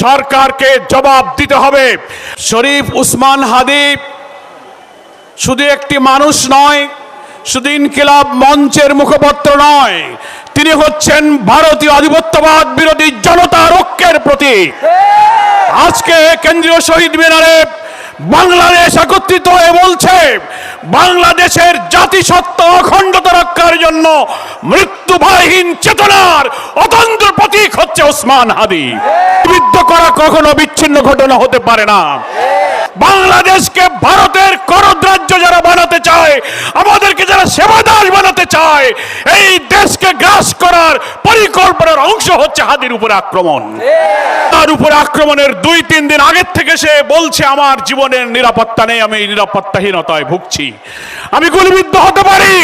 সরকারকে জবাব দিতে হবে। শরীফ উসমান হাদী শুধু একটি মানুষ নয়, শুধু ইনকিলাব মঞ্চের মুখপত্র নয়, তিনি হচ্ছেন ভারতীয় আধিপত্যবাদ বিরোধী জনতার ঐক্যের প্রতীক। আজকে কেন্দ্রীয় শহীদ মিনারে বাংলাদেশ একত্রিত হয়ে বলছে, বাংলাদেশের জাতিসত্তা অখণ্ডতা রক্ষার জন্য মৃত্যু ভয়হীন চেতনার অতন্ত্র প্রতীক হচ্ছে ওসমান হাদী। বিদ্ধ করা কখনো বিচ্ছিন্ন ঘটনা হতে পারে না। বাংলাদেশকে ভারতের করদ্রাজ্য যারা বানাতে চায়, আমাদেরকে যারা সেবাদাস বানাতে চায়, এই দেশকে গ্রাস করার পরিকল্পনার অংশ হচ্ছে হাদির উপরে আক্রমণ। তার উপরে আক্রমণের 2-3 দিন আগের থেকে সে বলছে আমার জীবনের নিরাপত্তা নেই, আমি নিরাপত্তাহীনতায় ভুগছি, আমি গুলিবিদ্ধ হতে পারি,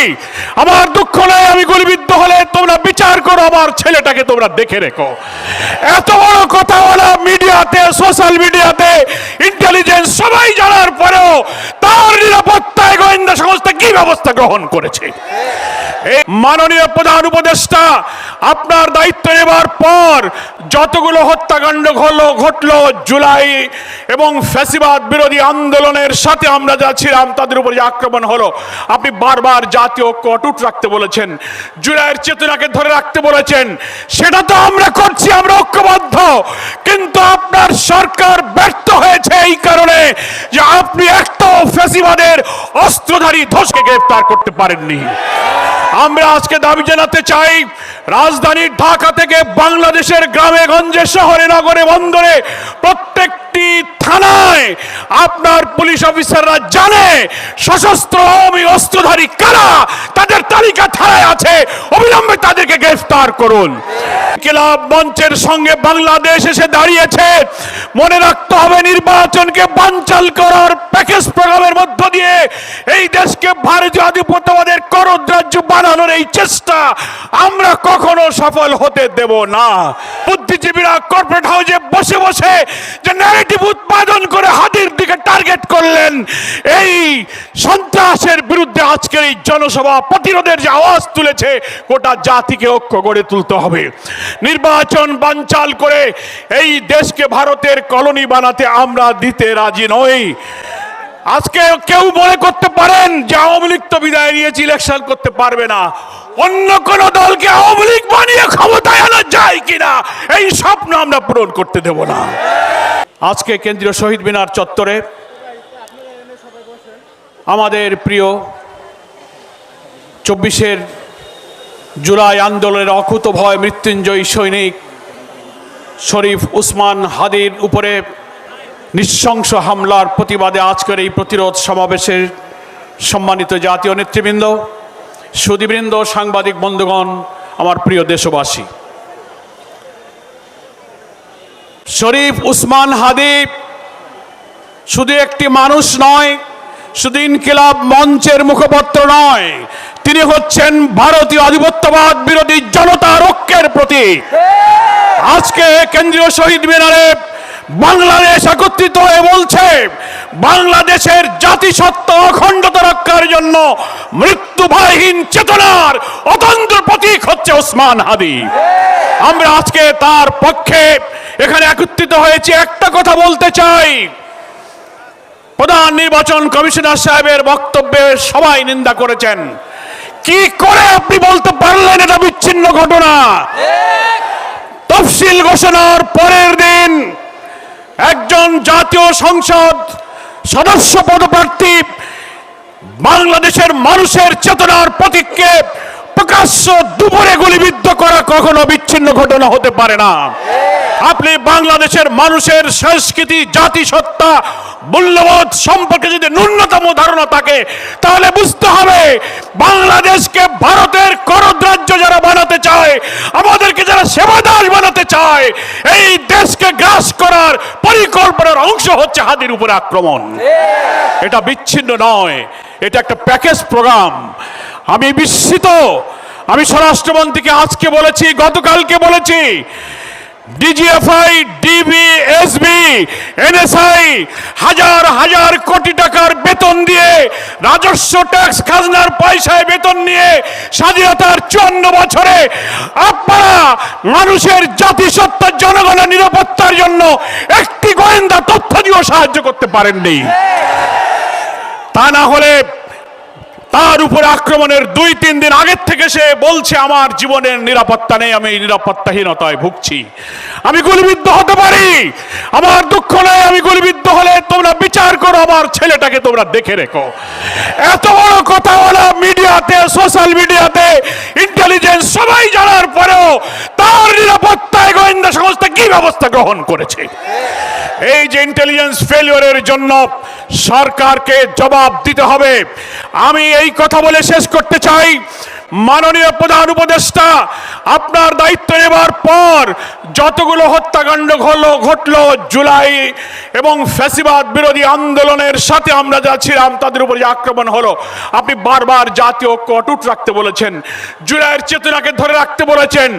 আমার দুঃখ নেই, আমি গুলিবিদ্ধ হলে তোমরা বিচার করো, আমার ছেলেটাকে তোমরা দেখে রেখো। এত বড় কথা বলা মিডিয়াতে, সোশ্যাল মিডিয়াতে, ইন্টেলিজেন্স সবাই জানার পরেও তার নিরাপত্তায় গোয়েন্দা সংস্থা কি ব্যবস্থা গ্রহণ করেছে? মাননীয় প্রধান উপদেষ্টা, আপনার দায়িত্ব নেবার পর যতগুলো হত্যাকাণ্ড ঘটলো জুলাই এবং ফ্যাসিবাদ বিরোধী আন্দোলনের সাথে আমরা যা ছিলাম তাদের উপর যে আক্রমণ হলো, আপনি বারবার জাতীয় ঐক্য অটুট রাখতে বলেছেন, জুলাইয়ের চেতনাকে ধরে রাখতে বলেছেন, সেটা তো আমরা করছি, আমরা ঐক্যবদ্ধ। কিন্তু আপনার সরকার ব্যর্থ হয়েছে এই কারণে যে আপনি একটা ফ্যাসিবাদের অস্ত্রধারী ধসকে গ্রেফতার করতে পারেননি। আমরা আজকে দাবি জানাতে চাই, রাজধানী ঢাকা থেকে বাংলাদেশের গ্রামে গঞ্জে, শহরে, নগরে, বন্দরে, প্রত্যেকটি থানায় আপনার পুলিশ অফিসাররা জানে সশস্ত্র অস্ত্রধারী কারা, তাদের তালিকা থানায় আছে, অবিলম্বে তাদেরকে গ্রেফতার করুন। ইনকিলাব মঞ্চের সঙ্গে বাংলাদেশ এসে দাঁড়িয়েছে। মনে রাখতে হবে, নির্বাচনকে বানচাল করার প্যাকেজ প্রোগ্রামের মধ্য দিয়ে এই দেশকে ভারতীয় আধিপত্যবাদের করদ্রাজ্য বানানোর এই চেষ্টা আমরা কখনো সফল হতে দেব না। বুদ্ধিজীবীরা কর্পোরেট হাউসে বসে বসে যে ন্যারেটিভ উৎপাদন করে হাদির দিকে টার্গেট করলেন, এই সন্ত্রাসের বিরুদ্ধে আজকের এই জনসভা প্রতিরোধের যে আওয়াজ তুলেছে, গোটা জাতিকে ঐক্য গড়ে তুলতে হবে। নির্বাচন বানচাল করে এই দেশকে ভারতের কলোনি বানাতে আমরা দিতে রাজি নই। আজকে কেউ মনে করতে পারেন যে আওয়ামী লীগ তো বিদায় নিয়েছে, ইলেকশন করতে পারবে না, অন্য কোন দলকে আওয়ামী লীগ বানিয়ে ক্ষমতায় আনা যায় কিনা, এই স্বপ্ন আমরা পূরণ করতে দেব না। আজকে কেন্দ্রীয় শহীদ মিনার চত্বরে আমাদের প্রিয় 24 জুলাই আন্দোলনের অকুতোভয় মৃত্যুঞ্জয়ী সৈনিক শরীফ উসমান হাদীর উপরে নৃশংস হামলার প্রতিবাদে আজকের এই প্রতিরোধ সমাবেশের সম্মানিত জাতীয় নেতৃবৃন্দ, সুধীবৃন্দ, সাংবাদিক বন্ধুগণ, আমার প্রিয় দেশবাসী, শরীফ উসমান হাদী শুধু একটি মানুষ নয়, শুধু ইনকিলাব মঞ্চের মুখপত্র নয়, তিনি হচ্ছেন ভারতীয় আধিপত্যবাদ বিরোধী জনতার ঐক্যের প্রতীক। আজকে কেন্দ্রীয় শহীদ মিনারে বাংলাদেশ একত্রিত হয়ে বলছে, বাংলাদেশের জাতিসত্তা অখণ্ডতা রক্ষার জন্য মৃত্যু ভয়হীন চেতনার অতন্ত্র প্রতীক হচ্ছে ওসমান হাদী। আমরা আজকে তার পক্ষে এখানে একত্রিত হয়েছি। একটা কথা বলতে চাই, প্রধান নির্বাচন কমিশনার সাহেবের বক্তব্যে সবাই নিন্দা করেছেন। কি করে আপনি বলতে পারলেন এটা বিচ্ছিন্ন ঘটনা? তফসিল ঘোষণার পরের দিন একজন জাতীয় সংসদ সদস্য পদপ্রার্থী বাংলাদেশের মানুষের চেতনার প্রতীককে প্রকাশ্য দুপুরে গুলিবিদ্ধ করা কখনো বিচ্ছিন্ন ঘটনা হতে পারে না। আপনি বাংলাদেশের মানুষের সংস্কৃতি, জাতিসত্তা, মূল্যবোধ সম্পর্কে যদি ন্যূনতম ধারণা থাকে, তাহলে বুঝতে হবে বাংলাদেশকে ভারতের করদ্রাজ্য যারা বানাতে চায়, আমাদেরকে যারা সেবাদাস বানাতে চায়, এই দেশকে গ্রাস করার পরিকল্পনার অংশ হচ্ছে হাদির উপরে আক্রমণ। এটা বিচ্ছিন্ন নয়, এটা একটা প্যাকেজ প্রোগ্রাম। আমি বিস্মিত। আমি স্বরাষ্ট্রমন্ত্রীকে আজকে বলেছি, গতকালকে বলেছি, ডিজিএফআই, ডিবি, এসবি এনএসআই হাজার হাজার কোটি টাকার বেতন দিয়ে, রাজস্ব ট্যাক্স খাজনার পয়সায় বেতন নিয়ে স্বাধীনতার 54 বছরে আপনারা মানুষের জাতিসত্তার জনগণের নিরাপত্তার জন্য একটি গোয়েন্দা তথ্য দিয়েও সাহায্য করতে পারেননি। তা না হলে তার উপর আক্রমণের 2-3 দিন আগের থেকে সে বলছে আমার জীবনের নিরাপত্তা নেই, আমি নিরাপত্তাহীনতায় ভুগছি, আমি গুলিবিদ্ধ হতে পারি, আমার দুঃখ নেই, আমি গুলিবিদ্ধ হলে তোমরা বিচার করো, আমার ছেলেটাকে তোমরা দেখে রেখো। এত বড় কথা বলা মিডিয়াতে, সোশ্যাল মিডিয়াতে, ইন্টেলিজেন্স সবাই জানার পরেও তার নিরাপত্তায় গোয়েন্দা সংস্থা কি ব্যবস্থা গ্রহণ করেছে? এই যে ইন্টেলিজেন্স ফেলিওরের জন্য সরকারকে জবাব দিতে হবে। আমি এই কথা বলে শেষ করতে চাই, মাননীয় প্রধান উপদেষ্টা, আপনার দায়িত্ব নেবার পর যতগুলো হত্যাকাণ্ড ঘটলো জুলাই এবং ফ্যাসিবাদ বিরোধী আন্দোলনের সাথে আমরা যা ছিলাম তাদের উপর যে আক্রমণ হলো, আপনি বারবার জাতীয় ঐক্য অটুট রাখতে বলেছেন, জুলাইয়ের চেতনাকে ধরে রাখতে বলেছেন,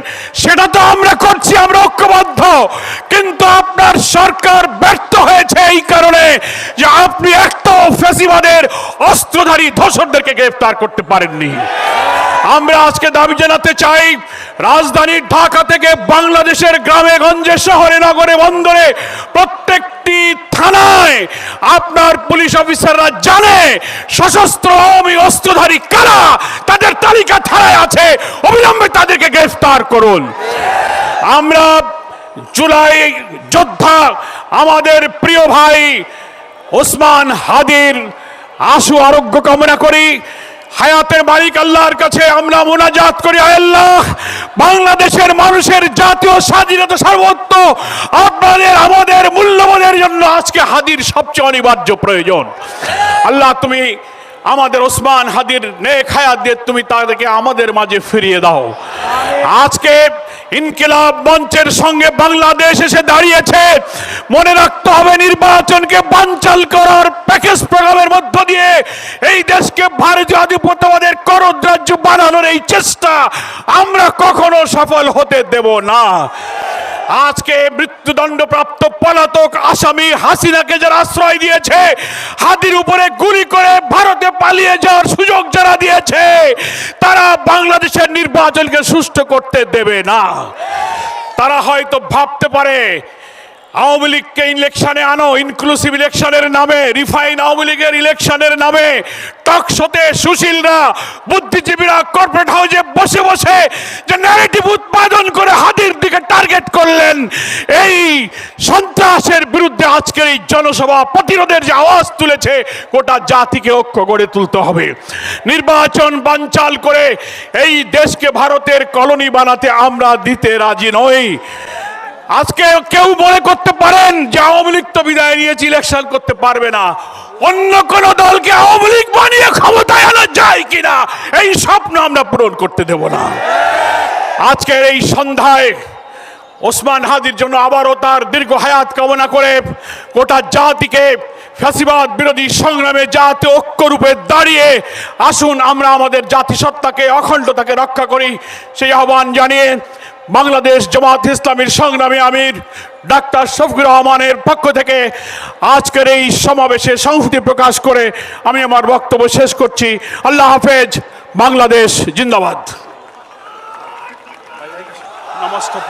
সেটা তো আমরা করছি, আমরা ঐক্যবদ্ধ। কিন্তু আপনার সরকার ব্যর্থ হয়েছে এই কারণে যে আপনি একটাও ফ্যাসিবাদের অস্ত্রধারী ধর্ষকদেরকে গ্রেফতার করতে পারেননি। আমরা আজকে দাবি জানাতে চাই, রাজধানী ঢাকা থেকে বাংলাদেশের গ্রামে গঞ্জে, শহরে, নগরে, বন্দরে, প্রত্যেকটি থানায় আপনার পুলিশ অফিসাররা জানে সশস্ত্র আওয়ামী অস্ত্রধারী কারা, তাদের তালিকা থানায় আছে, অবিলম্বে তাদেরকে গ্রেফতার করুন। আমরা জুলাই যোদ্ধা আমাদের প্রিয় ভাই ওসমান হাদির আশু আরোগ্য কামনা করি। হায়াতের মালিক আল্লাহর কাছে আমরা মুনাজাত করি, আল্লাহ বাংলাদেশের মানুষের জাতীয় স্বাধীনতা সার্বত্ব আপনাদের আমাদের মূল্যবোধের জন্য আজকে হাদির সবচেয়ে অনিবার্য প্রয়োজন। আল্লাহ তুমি আমাদের ওসমান হাদির নেক হায়াত দিয়ে তুমি তাদেরকে আমাদের মাঝে ফিরিয়ে দাও। আজকে ইনকিলাব মঞ্চের সঙ্গে বাংলাদেশ এসে দাঁড়িয়েছে, মনে রাখতে হবে নির্বাচনকে বানচাল করার প্যাকেজ প্রোগ্রামের মধ্য দিয়ে এই দেশকে ভারতীয় আধিপত্যবাদের করদ্রাজ্য বানানোর এই চেষ্টা আমরা কখনো সফল হতে দেব না। আজকে মৃত্যুদণ্ডপ্রাপ্ত পলাতক আসামি হাসিনাকে যারা আশ্রয় দিয়েছে, হাদির উপরে গুলি করে ভারতে পালিয়ে যাওয়ার সুযোগ যারা দিয়েছে, তারা বাংলাদেশের নির্বাচনকে সুষ্ঠু করতে দেবে না। তারা হয়তো ভাবতে পারে আওয়ামী লীগকে ইলেকশনে আনো, ইনক্লুসিভ ইলেকশনের নামে, রিফাইন আওয়ামী লীগের ইলেকশনের নামে টকশোতে সুশীলরা, বুদ্ধিজীবীরা কর্পোরেট হাউসে বসে বসে যে ন্যারেটিভ উৎপাদন করে হাদির দিকে টার্গেট করলেন, এই সন্ত্রাসের বিরুদ্ধে আজকের এই জনসভা প্রতিরোধের যে আওয়াজ তুলেছে, গোটা জাতিকে ঐক্য গড়ে তুলতে হবে। নির্বাচন বানচাল করে এই দেশকে ভারতের কলোনি বানাতে আমরা দিতে রাজি নই। আজকে কেউ মনে করতে পারেন যে আওয়ামী লীগ তো বিদায় নিয়েছে, ইলেকশন করতে পারবে না, অন্য কোন দলকে আওয়ামী লীগ বানিয়ে ক্ষমতায় আনা যায় কিনা এই স্বপ্ন আমরা পূরণ করতে দেব না। আজকের এই সন্ধ্যায় ওসমান হাদির জন্য আবারও তার দীর্ঘ হায়াত কামনা করে গোটা জাতিকে ফ্যাসিবাদ বিরোধী সংগ্রামে জাতীয় ঐক্য রূপে দাঁড়িয়ে আসুন আমরা আমাদের জাতিসত্তাকে, অখণ্ডতাকে রক্ষা করি, সেই আহ্বান জানিয়ে বাংলাদেশ জামাত ইসলামীর সংগ্রামী আমির ডাক্তার শফিকুর রহমানের পক্ষ থেকে আজকের এই সমাবেশে সংহতি প্রকাশ করে আমি আমার বক্তব্য শেষ করছি। আল্লাহ হাফেজ, বাংলাদেশ জিন্দাবাদ। নমস্কার।